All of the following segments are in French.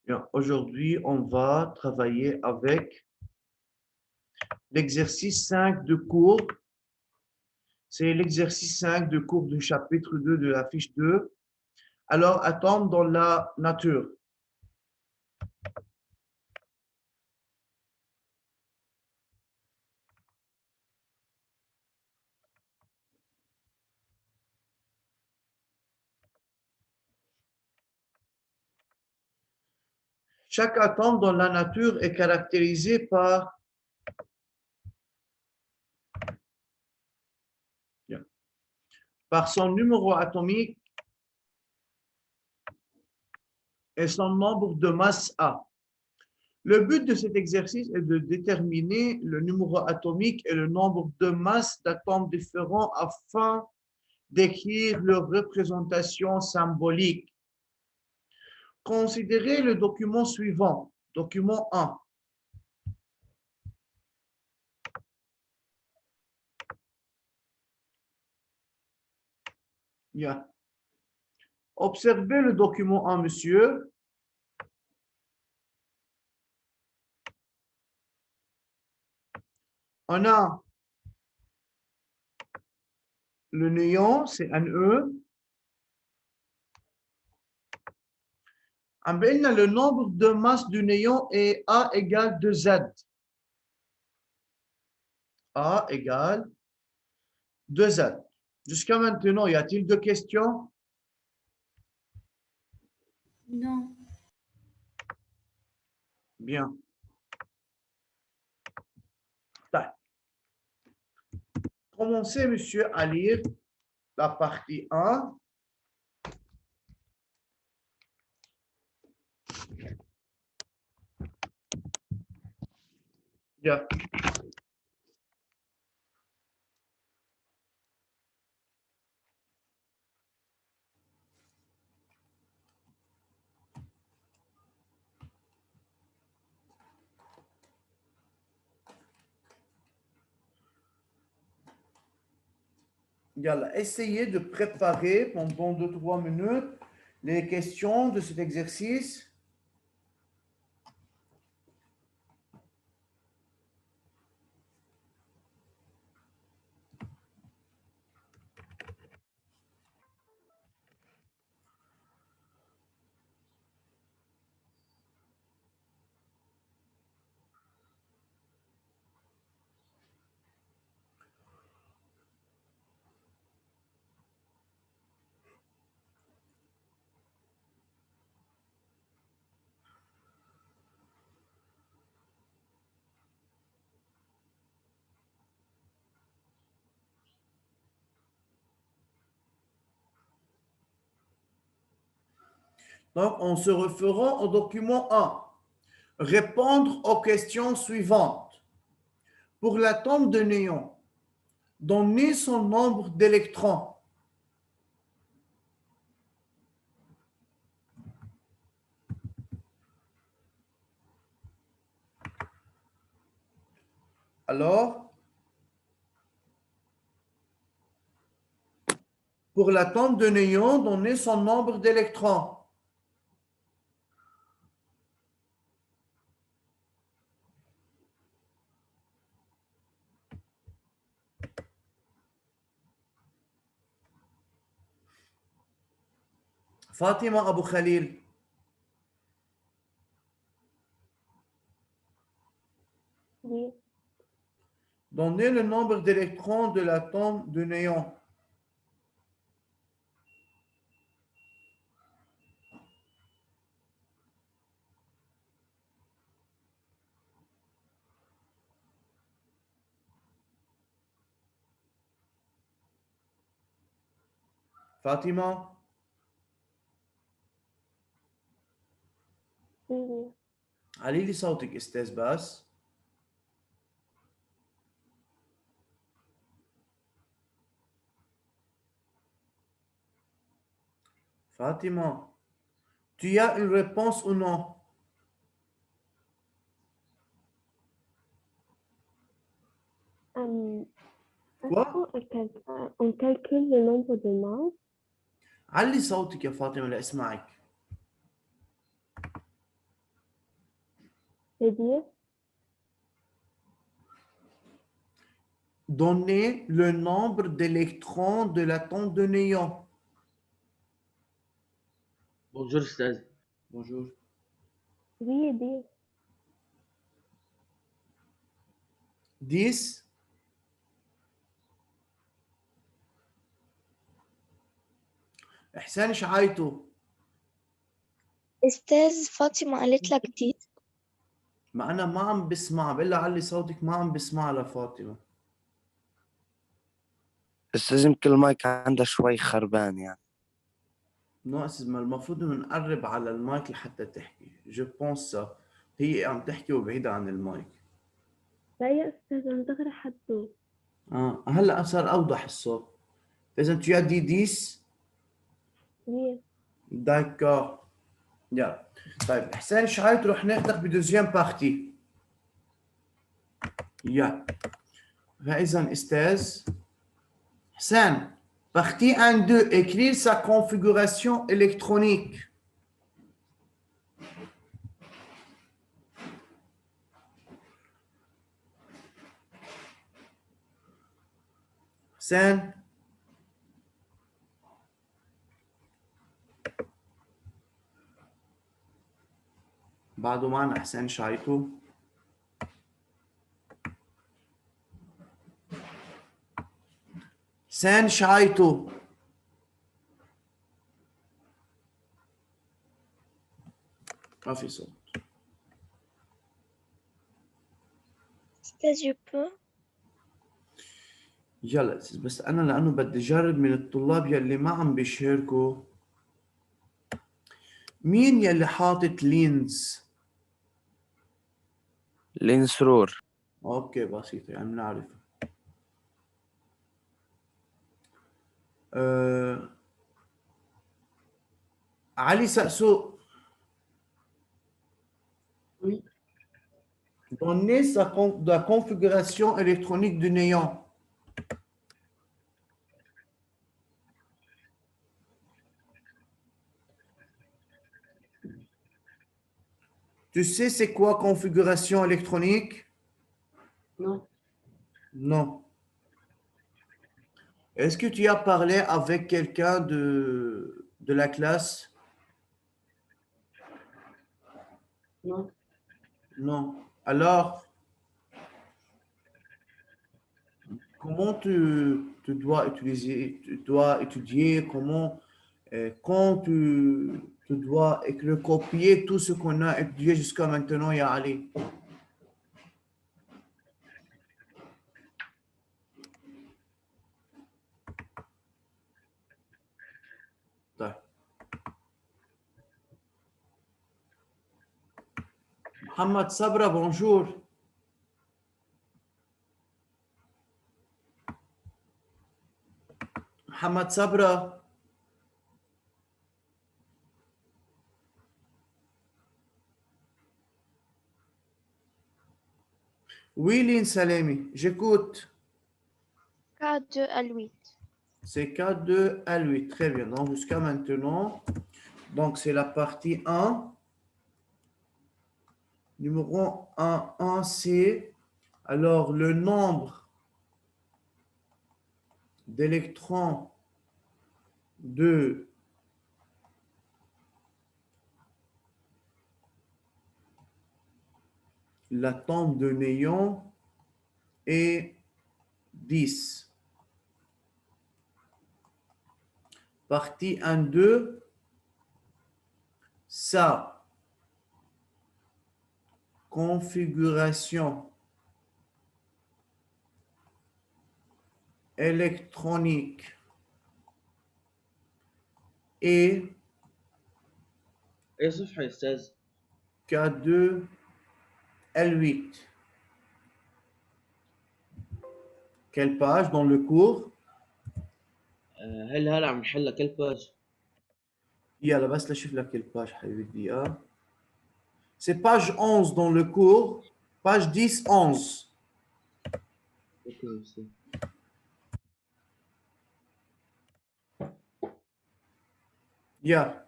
Bien, aujourd'hui, on va travailler avec l'exercice 5 de cours. C'est l'exercice 5 de cours du chapitre 2 de la fiche 2. Alors, attendre dans la nature. Chaque atome dans la nature est caractérisé par son numéro atomique et son nombre de masse A. Le but de cet exercice est de déterminer le numéro atomique et le nombre de masses d'atomes différents afin d'écrire leur représentation symbolique. Considérez le document suivant, document 1. Bien. Observez le document 1, monsieur. On a le néon, c'est un E. Le nombre de masses du néon est A égale 2Z. A égale 2Z. Jusqu'à maintenant, y a-t-il deux questions? Non. Bien. Commencez, monsieur, à lire la partie 1. Bien. Essayez de préparer pendant 2-3 minutes les questions de cet exercice. Donc, on se référera au document 1. Répondre aux questions suivantes. Pour l'atome de néon, donnez son nombre d'électrons. Alors, pour l'atome de néon, donnez son nombre d'électrons. Fatima Abou Khalil. Oui. Donnez le nombre d'électrons de l'atome de néon. Fatima. Oui. علي لي صوتك استاذ بس. Fatima, tu as une réponse ou non? Quoi? On calcule le nombre de masses. علي صوتك يا فاطمة لا اسمعك. c'est-à-dire Donner le nombre d'électrons de l'atome de néon. Bonjour أستاذ. Bonjour. oui, dire 10. إحسان شعايته. أستاذ فاطمة قالت لك دي. ما أنا ما عم بسمع، بقول لها علي صوتك، ما عم بسمع لفاطمة. بس لازم كل المايك عنده شوي خربان يعني. ناقص، ما المفروض إنه نقرب على المايك لحتى تحكي. جو بونس سا. هي عم تحكي وبعيدة عن المايك. لا يا أستاذ أنا دغري حطه. هلا صار أوضح الصوت. إذا tu as dit 10. oui D'accord. يلا. طيب إحسان شعيت رح ناخدك بدوزيام بارتي. يلا. فإذا أستاذ حسان. Partie 1-2, écrire sa configuration électronique. حسان. بعده معنا حسان شايتو. حسان شايتو. ما في صوت. أستاذ je peux. يلا بس انا لانه بدي اجرب من الطلاب يلي ما عم بيشاركوا. مين يلي حاطط لينز؟ لين سرور. اوكي بسيطة يعني بنعرف. علي سقسوق. Oui. Donner la configuration électronique du néon. Tu sais c'est quoi configuration électronique? Non. Non. Est-ce que tu as parlé avec quelqu'un de la classe? Non. Non. Alors, comment tu dois utiliser, tu dois étudier comment, quand tu dois recopier tout ce qu'on a étudié jusqu'à maintenant, ya Ali? طيب. Mohamed Sabra, bonjour. Mohamed Sabra. Oui, Lynn Salemi, j'écoute. K2 à 8. C'est K2 à 8. Très bien. Donc, jusqu'à maintenant, donc c'est la partie 1. Numéro 1, c'est alors le nombre d'électrons de l'atome de néon est 10. Partie 1-2, sa configuration électronique est أي صفحة يا أستاذ؟ K2 L8. Quelle page dans le cours? هل عم نحلها كل باج؟ يلا بس لاشوف لك الباج حبيبي دقيقة. C'est page 11 dans le cours. Page 10, 11. اوكي يا أستاذ. يلا.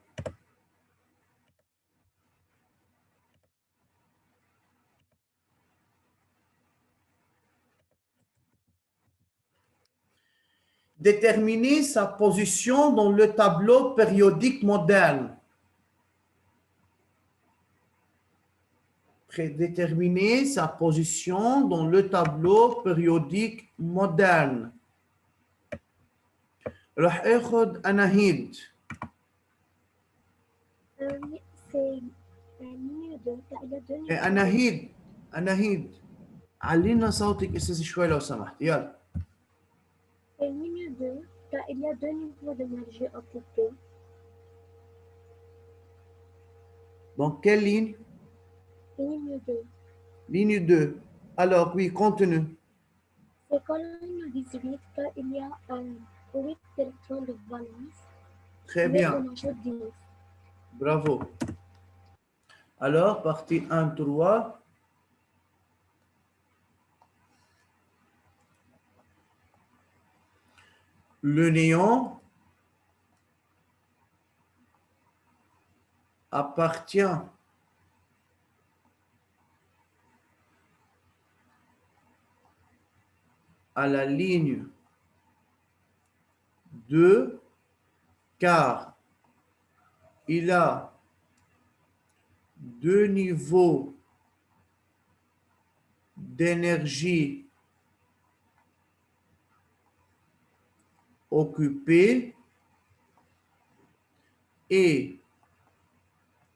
Déterminer sa position dans le tableau périodique moderne. Déterminer sa position dans le tableau périodique moderne. راح اخذ اناهيد. C'est la ligne de il y a deux niveaux. اناهيد علينا صوتك استاذ شوي لو سمحت يلا. C'est ligne 2, car il y a deux niveaux d'énergie occupés. Donc quelle ligne? Ligne 2. Ligne 2. Alors oui, continue. C'est colonne 18, car il y a 8 électrons de valence. Très Mais bien. on ajoute 10. Bravo. Alors, partie 1, 3. Le néon appartient à la ligne 2 car il a deux niveaux d'énergie occupés et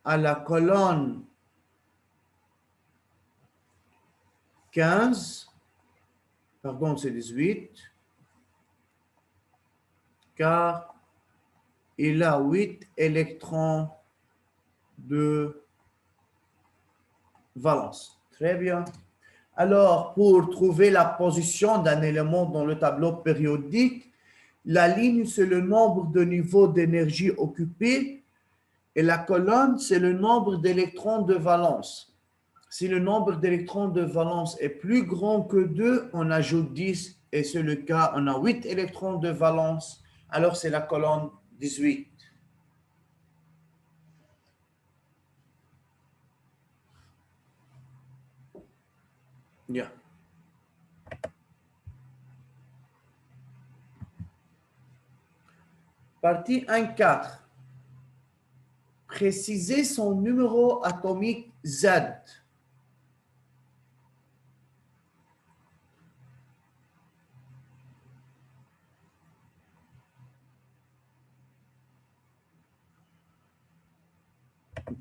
à la colonne 15, pardon, c'est 18, car il a 8 électrons de valence. Très bien. Alors, pour trouver la position d'un élément dans le tableau périodique, la ligne, c'est le nombre de niveaux d'énergie occupés et la colonne, c'est le nombre d'électrons de valence. Si le nombre d'électrons de valence est plus grand que 2, on ajoute 10 et c'est le cas, on a 8 électrons de valence, alors c'est la colonne 18. Yeah. Partie 1.4. Préciser son numéro atomique Z.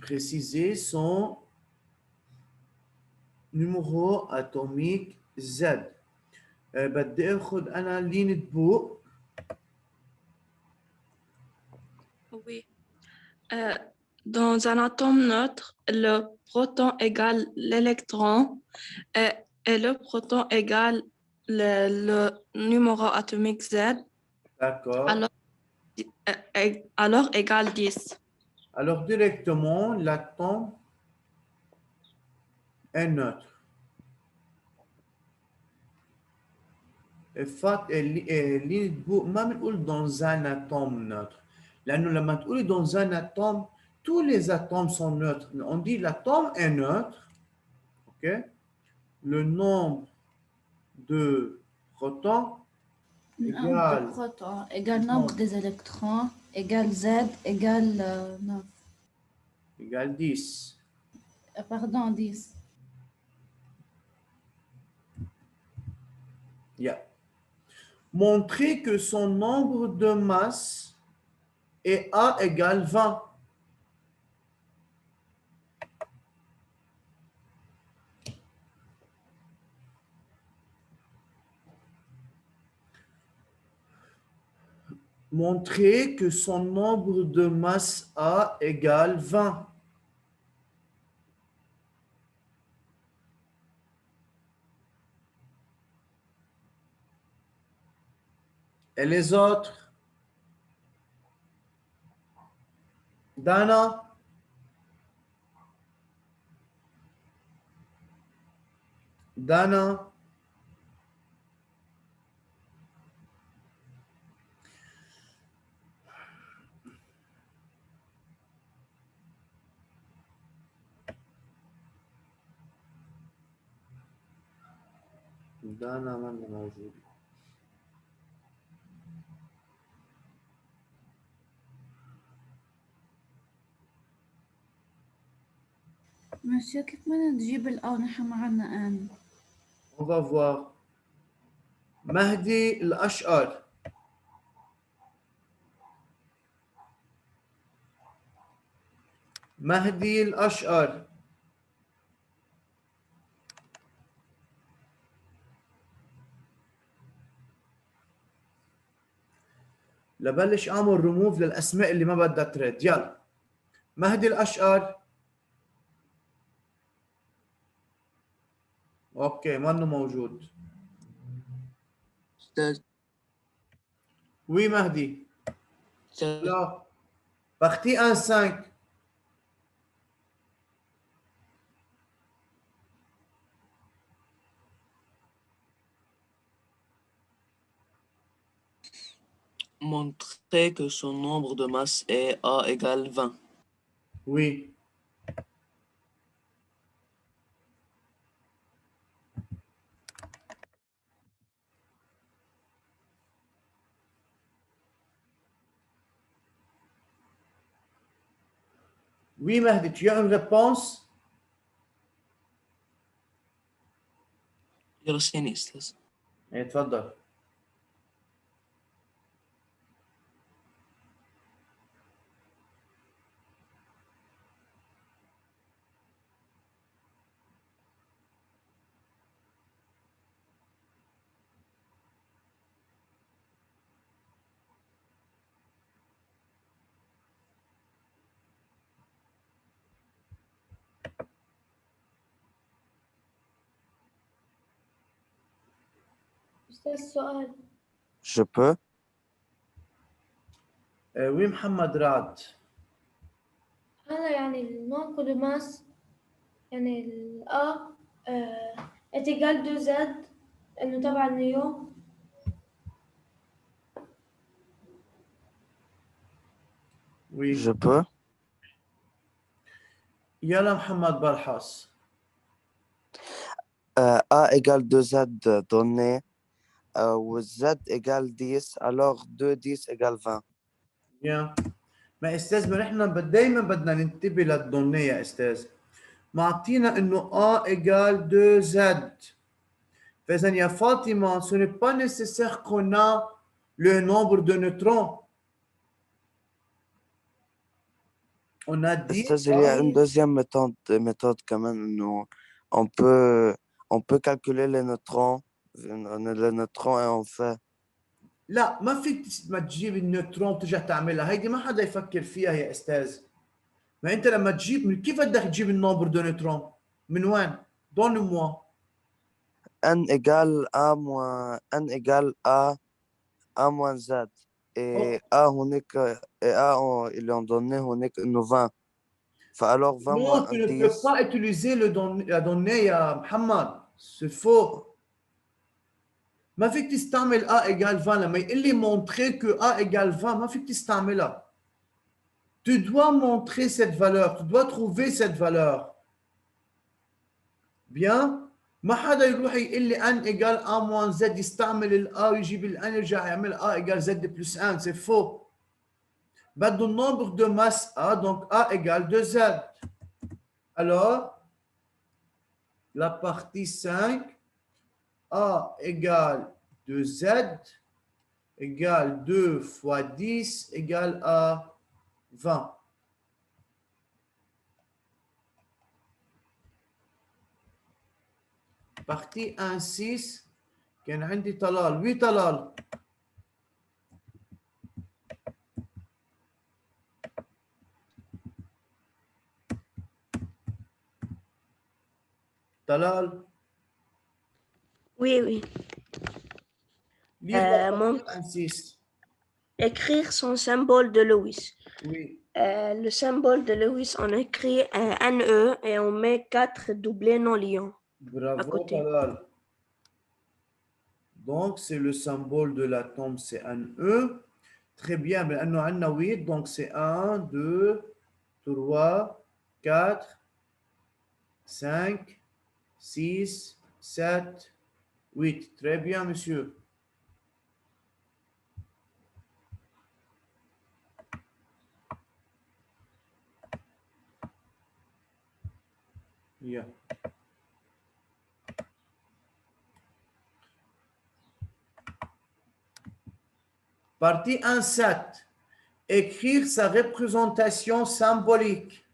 Préciser son numéro atomique Z. بدي اخذ انا لينة بو. Oui. Dans un atome neutre, le proton égale l'électron et le proton égale le numéro atomique Z. D'accord. Alors égale 10. Alors directement, l'atome est neutre. لينة بو ما بنقول dans un atome neutre. لأنه لما تقولي dans un atome, tous les atomes sont neutres. On dit l'atome est neutre. OK? Le nombre de protons Nombre de protons égale nombre des électrons égale Z égale 9. Égale 10. Pardon, 10. Yeah. Montrer que son nombre de masse est A égale 20. Montrer que son nombre de masse A égale 20. Et les autres? Dana? Dana? دانا ما موجود. مسيو كيف بدنا نجيب الآ نحن ما عنا آن؟ On va voir. Mahdi al-Ash'ar. Mahdi al-Ash'ar. لبلش اعمل ريموف للاسماء اللي ما بدها ترد. يلا مهدي الاشقر. اوكي منه موجود. أستاذ وي مهدي. أستاذ لا بختي ان 5. Montrer que son nombre de masse est A égale 20. وي وي مهدي tu as une réponse؟ يرسيني أستاذ. ايه تفضل. أستاذ سؤال. Je peux? وي محمد رعد. هذا يعني النوع دو ماس يعني ال A est égal 2Z إنه تبع النيو. وي Je peux? يلا محمد برحاس. A égale 2Z donné, ou Z égale 10, alors 2 10 égale 20. يا ما استاذ ما نحن دائما بدنا ننتبه للدونيه يا استاذ. معطينا انه A égale 2Z. فاذا يا فاطمه ce n'est pas nécessaire qu'on a le nombre de neutrons. On a dit أستاذ il y a une deuxième méthode quand même, إنه on peut calculer les neutrons et on fait. لا ما فيك ما تجيب النيوترون وترجع تعملها، هيدي ما حدا يفكر فيها يا استاذ. ما انت لما تجيب من كيف بدك تجيب النمبر دو نيوترون؟ من وين؟ دون موا. N égale A moins N égale A moins Z. Et A هونيك et A ils lui ont donné هونيك إنه 20. فالور 20 Non, moins tu ne 10. peux pas utiliser la donnée يا محمد، c'est faux. ما فيك تستعمل A égale 20 لما يقول لي montrer que A égale 20 ما فيك تستعملها. Tu dois montrer cette valeur, tu dois trouver cette valeur. Bien. ما حدا يروح يقول لي n égale a moins z يستعمل ال a ويجيب ال n يرجع يعمل a égale z plus 1. C'est faux. بده nombre de masse a, donc a égale 2z. Alors, la partie 5, a égale 2z égale 2 fois 10 égale à 20. Partie 1, 6. كان عندي طلال. Oui, طلال. طلال. Oui, oui. Livre 1, 6. Écrire son symbole de Lewis. Oui. Le symbole de Lewis, on écrit un NE et on met 4 doublés non liants. Bravo, Talal. Donc, c'est le symbole de l'atome, c'est un E. Très bien, mais on a 8, donc c'est 1, 2, 3, 4, 5, 6, 7, 8. Très bien, monsieur. Yeah. Partie 1.7. Écrire sa représentation symbolique.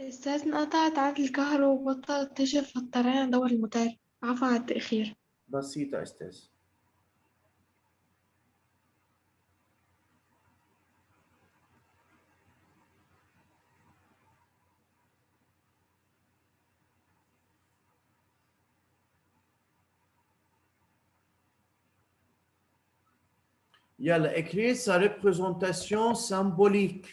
أستاذ انقطعت عندي الكهرباء وبطلت تشرف فاضطرينا ندور المترجم. عفوا على التأخير. بسيطة أستاذ. Yalla, écrire sa représentation symbolique.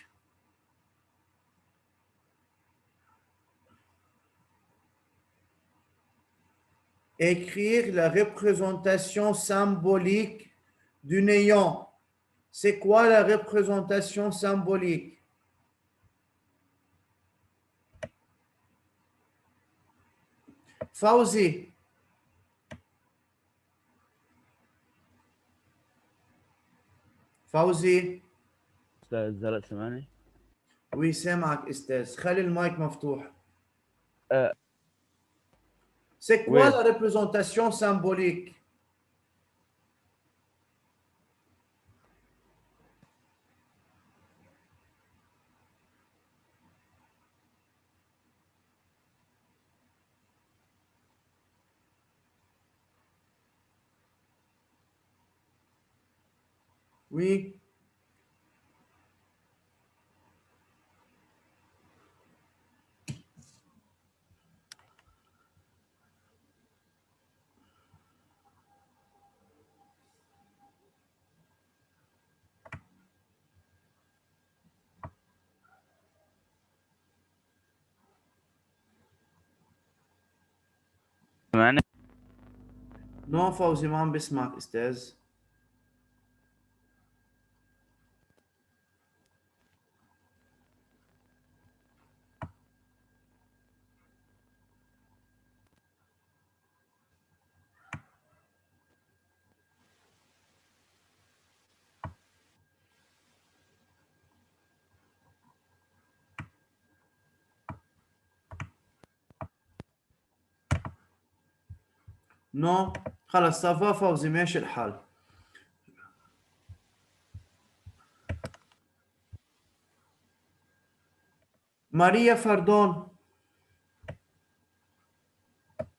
Écrire la représentation symbolique du néant. C'est quoi la représentation symbolique? Fauzi. فوزي. أستاذ هلا سامعني؟ وي سامعك أستاذ، خلي المايك مفتوح. C'est quoi la représentation symbolique? Oui. سامعني؟ نو فوزي ما عم بسمعك أستاذ. نو خلص صافا فوزي ماشي الحال. Maria Fardon.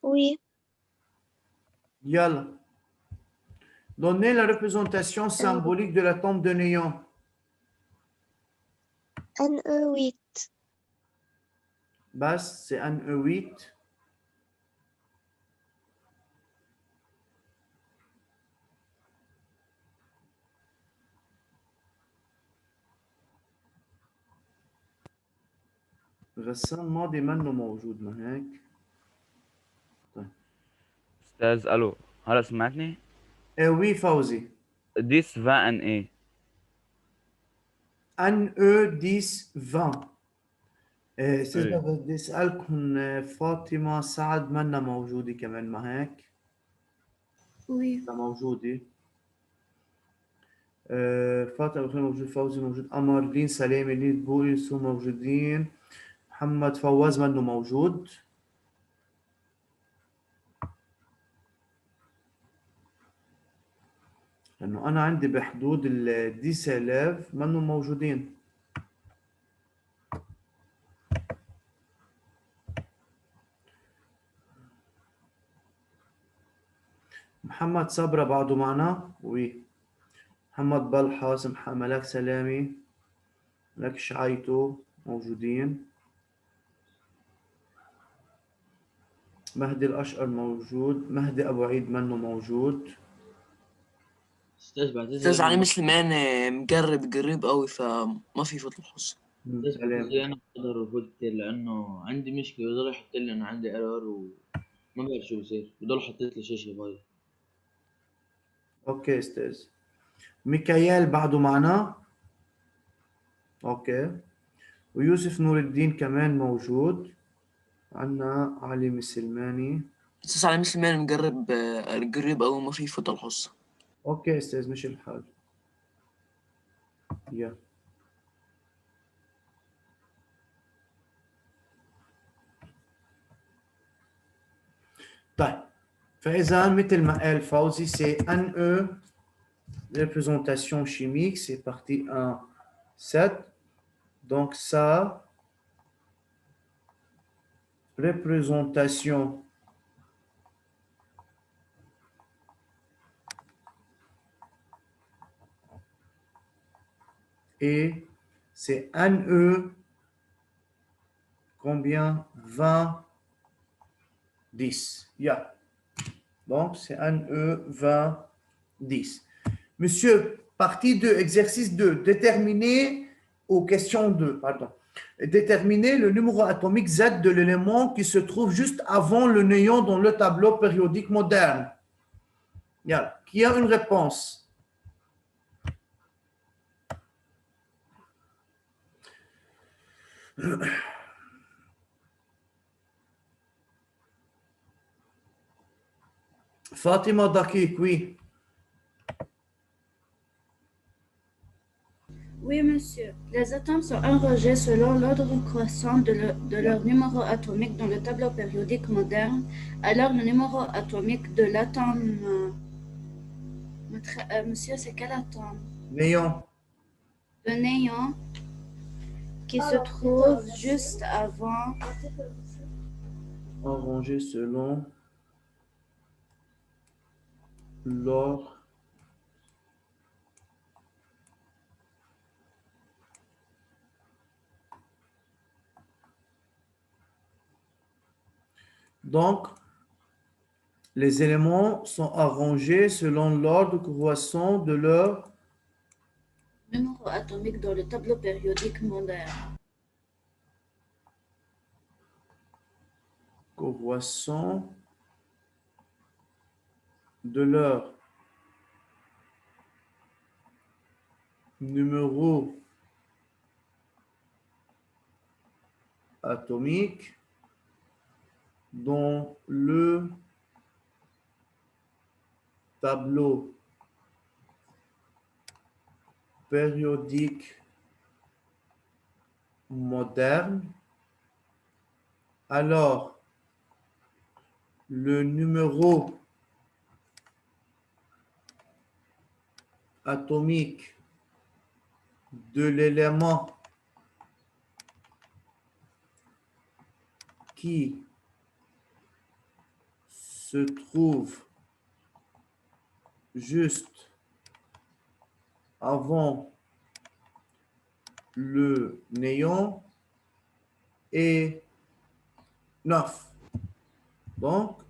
Oui. Yalla. Donnez la représentation symbolique de la tombe de néant. NE8. Bas, c'est un E8. غسان ماضي منه موجود ما هيك؟ طيب. أستاذ ألو هلا سمعتني؟ إيه وي فوزي. 10 20 ان ايه. ان او 10 20. استاذ بدي اسالكم فاطمه سعد منا موجوده كمان ما هيك؟ وي موجوده. فاطمه بخير موجود، فوزي موجود، قمر، لين سلامه، لين بوري سو موجودين، محمد فواز منه موجود. لانه انا عندي بحدود ال 10000 منه موجودين. محمد صبرا بعده معنا؟ وي. محمد بلحاس، ملاك سلامي، ملاك شعيتو موجودين. مهدي الأشقر موجود، مهدي أبو عيد منه موجود. أستاذ علي سليمان مقرب قريب قوي فما في فضل الحصة. أستاذ أنا بقدر وجود كتير لأنه عندي مشكلة، بضل يحط لي إنه عندي ايرور وما بعرف شو بصير، بضل حاطط لي شاشة بايظة. أوكي أستاذ. ميكايل بعده معنا؟ أوكي. ويوسف نور الدين كمان موجود. عنا علي مسلماني. أستاذ علي سليمان مقرب قريب قوي ما في فضل الحصة. أوكي أستاذ مشي الحال. يا طيب فإذا مثل ما قال فوزي c'est NE représentation chimique, c'est partie 1, 7. Donc ça, représentation et c'est NE combien 20 10. Yeah. Donc c'est NE 20 10. Monsieur, partie 2, exercice 2, déterminer aux questions 2, pardon. Déterminer le numéro atomique Z de l'élément qui se trouve juste avant le néon dans le tableau périodique moderne. Yeah. Qui a une réponse? Fatima Dakik, oui. Oui, monsieur. Les atomes sont arrangés selon l'ordre croissant de leur numéro atomique dans le tableau périodique moderne. Alors, le numéro atomique de l'atome... monsieur, c'est quel atome? Néon. Le néon qui se trouve juste avant... Arrangé selon l'ordre donc, les éléments sont arrangés selon l'ordre croissant de leur numéro atomique dans le tableau périodique moderne. Croissant de leur numéro atomique dans le tableau périodique moderne. Alors, le numéro atomique de l'élément qui se trouve juste avant le néon est 9. Donc,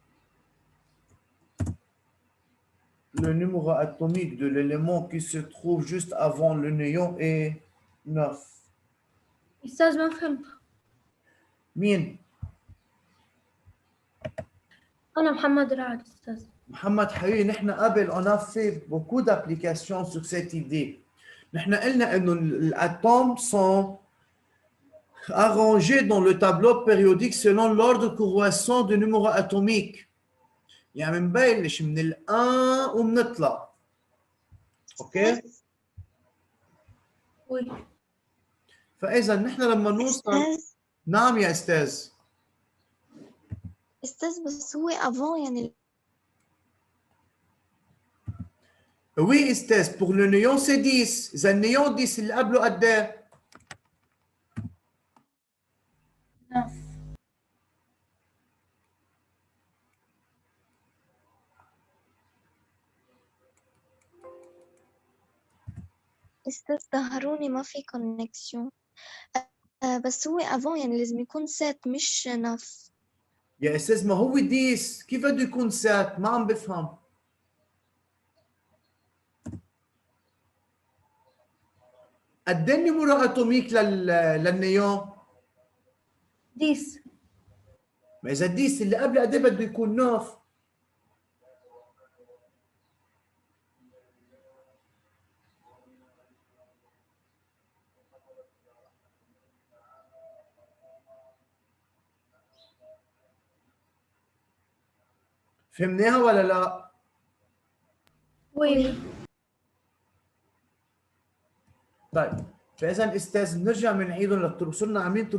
le numéro atomique de l'élément qui se trouve juste avant le néon est 9. أستاذ ما فهمت. مين؟ أنا محمد رعد أستاذ. محمد حبيبي نحن قبل on a fait beaucoup d'applications sur cette idée. نحن قلنا إنه الatomes sont arrangés dans le tableau périodique selon l'ordre croissant du numéro atomique. يعني بنبلش من الآن وبنطلع. اوكي؟ وي. فإذا نحن لما نوصل نعم يا أستاذ. أستاذ بس هو avant يعني Oui, أستاذ, pour le néon c'est 10. إذا النيون 10 اللي قبله قد إيه؟ 9. أستاذ ظهروني ما في كونكسيون. بس هو avant يعني لازم يكون 7 مش 9. يا أستاذ ما هو 10 كيف بده يكون 7؟ ما عم بفهم. قد ايه النيمورو اتوميك للنيون؟ 10. ما اذا 10 اللي قبل قد ايه بده يكون 9؟ فهمناها ولا لا؟ وي. طيب فاذا استاذ نرجع بنعيدهم للطرق، صرنا عاملين